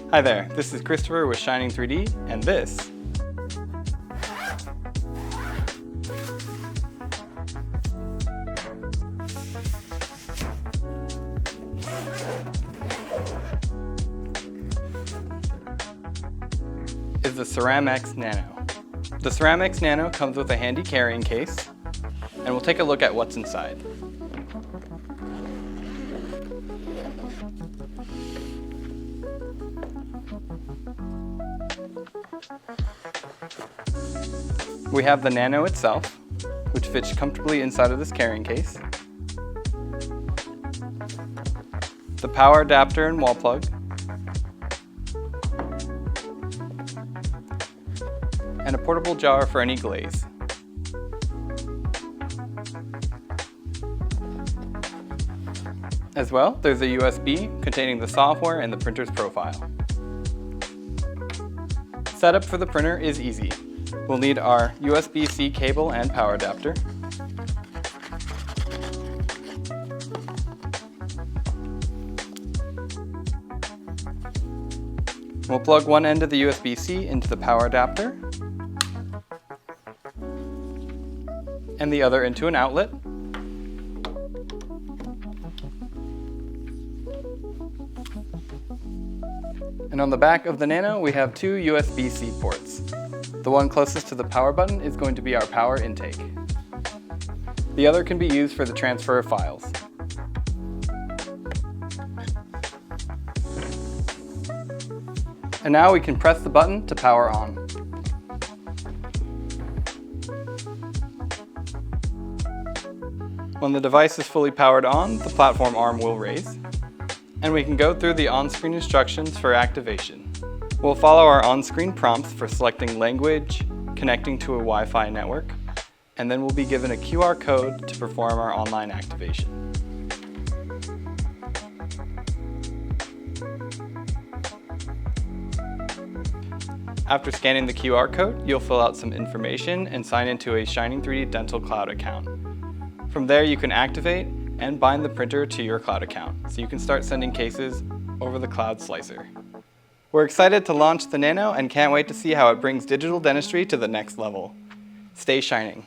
Hi there, this is Christopher with Shining 3D, and this is the Ceramix-Nano. The Ceramix-Nano comes with a handy carrying case, and we'll take a look at what's inside. We have the Nano itself, which fits comfortably inside of this carrying case, the power adapter and wall plug, and a portable jar for any glaze. As well, there's a USB containing the software and the printer's profile. Setup for the printer is easy. We'll need our USB-C cable and power adapter. We'll plug one end of the USB-C into the power adapter and the other into an outlet. And on the back of the Nano, we have two USB-C ports. The one closest to the power button is going to be our power intake. The other can be used for the transfer of files. And now we can press the button to power on. When the device is fully powered on, the platform arm will raise, and we can go through the on-screen instructions for activation. We'll follow our on-screen prompts for selecting language, connecting to a Wi-Fi network, and then we'll be given a QR code to perform our online activation. After scanning the QR code, you'll fill out some information and sign into a Shining 3D Dental Cloud account. From there, you can activate and bind the printer to your cloud account, so you can start sending cases over the cloud slicer. We're excited to launch the Nano and can't wait to see how it brings digital dentistry to the next level. Stay shining.